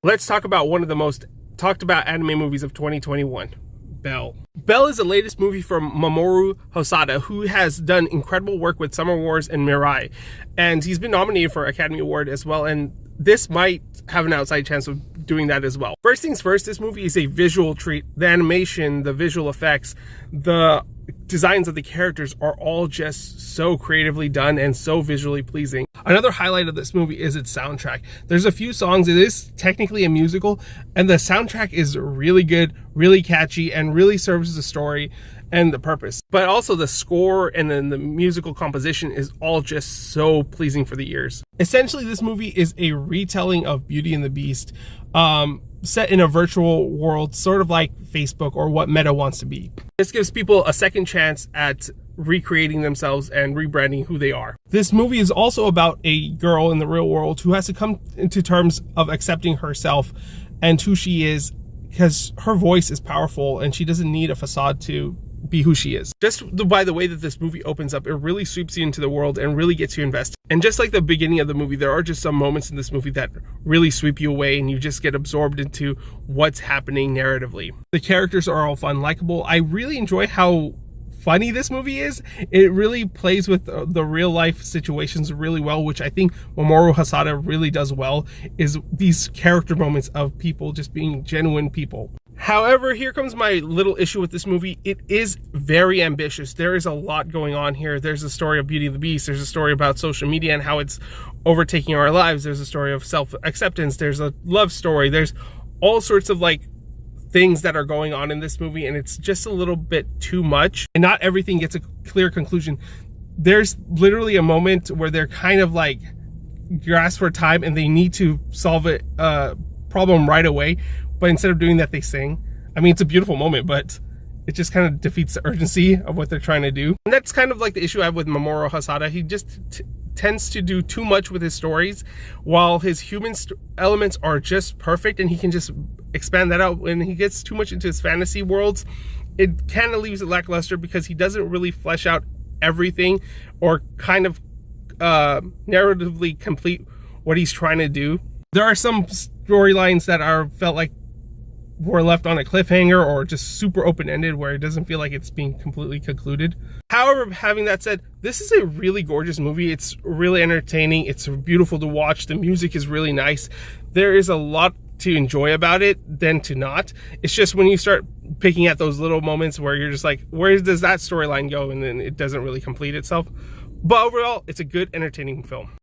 Let's talk about one of the most talked about anime movies of 2021, Belle. Belle is the latest movie from Momoru Hosoda, who has done incredible work with Summer Wars and Mirai, and he's been nominated for Academy Award as well, and this might have an outside chance of doing that as well. First things first, this movie is a visual treat. The animation, the visual effects, the designs of the characters are all just so creatively done and so visually pleasing. Another highlight of this movie is its soundtrack. There's a few songs, it is technically a musical, and the soundtrack is really good, really catchy, and really serves the story and the purpose. But also the score and then the musical composition is all just so pleasing for the ears. Essentially, this movie is a retelling of Beauty and the Beast, set in a virtual world, sort of like Facebook or what Meta wants to be. This gives people a second chance at recreating themselves and rebranding who they are. This movie is also about a girl in the real world who has to come into terms of accepting herself and who she is, because her voice is powerful and she doesn't need a facade to be who she is. Just by the way that this movie opens up, it really sweeps you into the world and really gets you invested. And just like the beginning of the movie, there are just some moments in this movie that really sweep you away and you just get absorbed into what's happening narratively. The characters are all fun, likable. I really enjoy how funny this movie is. It really plays with the real life situations really well, which I think Momoru Hosoda really does well, is these character moments of people just being genuine people. However, here comes my little issue with this movie. It is very ambitious. There is a lot going on here. There's a story of Beauty and the Beast. There's a story about social media and how it's overtaking our lives. There's a story of self-acceptance. There's a love story. There's all sorts of things that are going on in this movie, and it's just a little bit too much. And not everything gets a clear conclusion. There's literally a moment where they're kind of grasped for time and they need to solve a problem right away. But instead of doing that, they sing. I mean, it's a beautiful moment, but it just kind of defeats the urgency of what they're trying to do. And that's kind of the issue I have with Momoru Hosoda. He just tends to do too much with his stories, while his human elements are just perfect and he can just expand that out. When he gets too much into his fantasy worlds, it kind of leaves it lackluster because he doesn't really flesh out everything or kind of narratively complete what he's trying to do. There are some storylines that felt like were left on a cliffhanger or just super open-ended where it doesn't feel like it's being completely concluded. However, having that said, this is a really gorgeous movie. It's really entertaining. It's beautiful to watch. The music is really nice. There is a lot to enjoy about it than to not. It's just when you start picking at those little moments where you're just where does that storyline go? And then it doesn't really complete itself. But overall, it's a good, entertaining film.